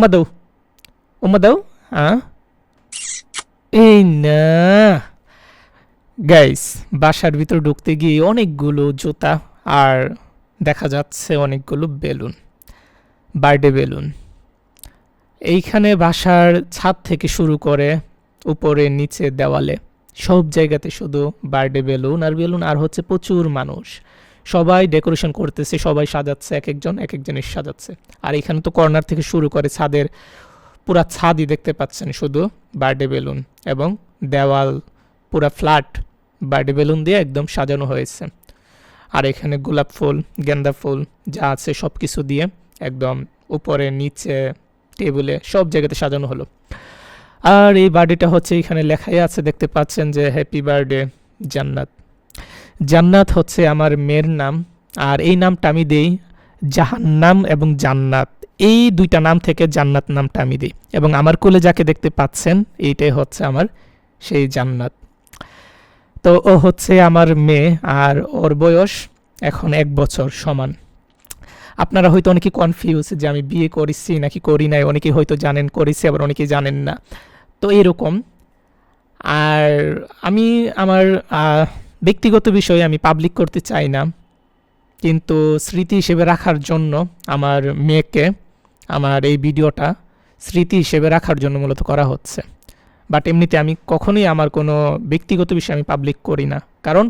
উম্মা দাও, উম্মা দাও। হ্যাঁ, এই না গাইস, বাসার ভিতর ঢুকতে গিয়ে অনেকগুলো জুতা আর দেখা যাচ্ছে অনেকগুলো বেলুন, বার্থডে বেলুন। এইখানে বাসার ছাদ থেকে শুরু করে উপরে নিচে দেওয়ালে সব জায়গাতে শুধু বার্থডে বেলুন আর বেলুন, আর হচ্ছে প্রচুর মানুষ, সবাই ডেকোরেশন করতেছে, সবাই সাজাচ্ছে, এক একজন এক এক জিনিস সাজাচ্ছে। আর এখানে তো কর্নার থেকে শুরু করে ছাদের পুরা ছাদই দেখতে পাচ্ছেন শুধু বার্থডে বেলুন, এবং দেওয়াল পুরা ফ্ল্যাট বার্থডে বেলুন দিয়ে একদম সাজানো হয়েছে। আর এখানে গোলাপ ফুল, গেন্দা ফুল যা আছে সব কিছু দিয়ে একদম উপরে নিচে টেবিলে সব জায়গাতে সাজানো হলো। আর এই বার্থডেটা হচ্ছে এখানে লেখাই আছে, দেখতে পাচ্ছেন যে হ্যাপি বার্থডে জান্নাত। জান্নাত হচ্ছে আমার মেয়ের নাম, আর এই নামটা আমি দেই জাহান্নাম এবং জান্নাত, এই দুইটা নাম থেকে জান্নাত নামটা আমি দিই। এবং আমার কোলে যাকে দেখতে পাচ্ছেন এইটাই হচ্ছে আমার সেই জান্নাত। তো ও হচ্ছে আমার মেয়ে, আর ওর বয়স এখন 1 বছর সমান। আপনারা হয়তো অনেকে কনফিউজ যে আমি বিয়ে করেছি নাকি করি নাই, অনেকে হয়তো জানেন করেছি, আবার অনেকে জানেন না, তো এরকম। আর আমি আমার ব্যক্তিগত বিষয়ে আমি পাবলিক করতে চাই না, কিন্তু স্মৃতি হিসেবে রাখার জন্য আমার মেয়েকে আমার এই ভিডিওটা স্মৃতি হিসেবে রাখার জন্য মূলত করা হচ্ছে। বাট এমনিতে আমি কখনোই আমার কোনো ব্যক্তিগত বিষয় আমি পাবলিক করি না, কারণ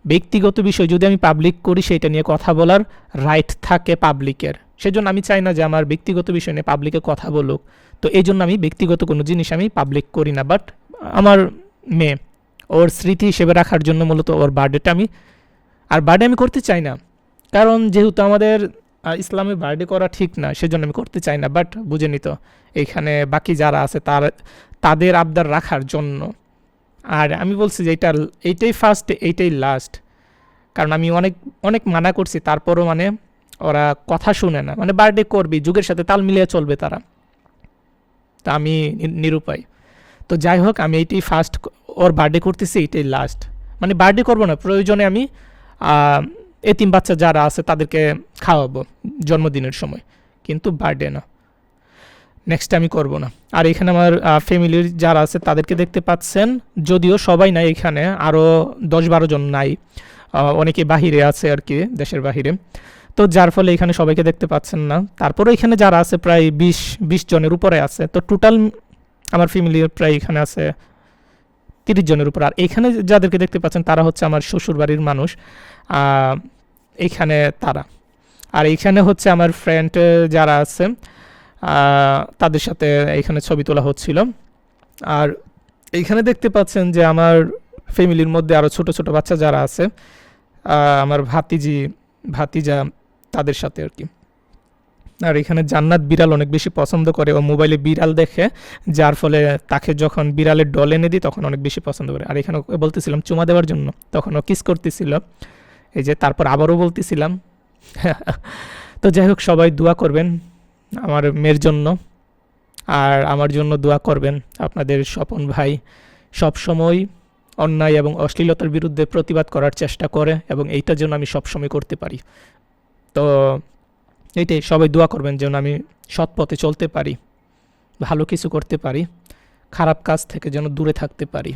ব্যক্তিগত বিষয় যদি আমি পাবলিক করি সেটা নিয়ে কথা বলার রাইট থাকে পাবলিকের, সেজন্য আমি চাই না যে আমার ব্যক্তিগত বিষয় নিয়ে পাবলিকে কথা বলুক। তো এই জন্য আমি ব্যক্তিগত কোনো জিনিস আমি পাবলিক করি না। বাট আমার মেয়ে ওর স্মৃতি হিসেবে রাখার জন্য মূলত ওর বার্থডেটা আমি, আর বার্থডে আমি করতে চাই না, কারণ যেহেতু আমাদের ইসলামে বার্থডে করা ঠিক না, সেজন্য আমি করতে চাই না। বাট বুঝে নিত এইখানে বাকি যারা আছে তাদের আবদার রাখার জন্য। আর আমি বলছি যে এইটাই ফার্স্ট, এইটাই লাস্ট, কারণ আমি অনেক অনেক মানা করছি, তারপরও মানে ওরা কথা শুনে না, মানে বার্থডে করবি, যুগের সাথে তাল মিলিয়ে চলবে তারা, তা আমি নিরুপায়। তো যাই হোক, আমি এইটাই ফার্স্ট ওর বার্থডে করতেছি, এইটাই লাস্ট। মানে বার্থডে করবো না, প্রয়োজনে আমি এতিম বাচ্চা যারা আছে তাদেরকে খাওয়াবো জন্মদিনের সময়, কিন্তু বার্থডে না, নেক্সট আমি করব না। আর এখানে আমার ফ্যামিলির যারা আছে তাদেরকে দেখতে পাচ্ছেন, যদিও সবাই নাই, এখানে আরও 10-12 জন নাই, অনেকে বাহিরে আছে আর কি, দেশের বাহিরে। তো যার ফলে এখানে সবাইকে দেখতে পাচ্ছেন না। তারপরে এখানে যারা আছে প্রায় 20 জনের উপরে আছে, তো টোটাল আমার ফ্যামিলির প্রায় এখানে আছে 30 জনের উপর। আর এখানে যাদেরকে দেখতে পাচ্ছেন তারা হচ্ছে আমার শ্বশুর বাড়ির মানুষ, এইখানে তারা। আর এইখানে হচ্ছে আমার ফ্রেন্ড যারা আছে তাদের সাথে এইখানে ছবি তোলা হচ্ছিল। আর এইখানে দেখতে পাচ্ছেন যে আমার ফ্যামিলির মধ্যে আরও ছোট ছোট বাচ্চা যারা আছে, আমার ভাতিজা তাদের সাথে আর কি। আর এখানে জান্নাত বিড়াল অনেক বেশি পছন্দ করে, ও মোবাইলে বিড়াল দেখে, যার ফলে তাকে যখন বিড়ালের ডল এনে দিই তখন অনেক বেশি পছন্দ করে। আর এখানে বলতেছিলাম চুমা দেওয়ার জন্য, তখন ও কিস করতেছিল, এই যে তারপর আবারও বলতেছিলাম। তো যাই হোক, সবাই দোয়া করবেন আমার মেয়ের জন্য, আর আমার জন্য দোয়া করবেন। আপনাদের স্বপন ভাই সবসময় অন্যায় এবং অশ্লীলতার বিরুদ্ধে প্রতিবাদ করার চেষ্টা করে, এবং এইটার জন্য আমি সবসময় করতে পারি। তো এইটাই, সবাই দোয়া করবেন যেন আমি সৎ পথে চলতে পারি, ভালো কিছু করতে পারি, খারাপ কাজ থেকে যেন দূরে থাকতে পারি।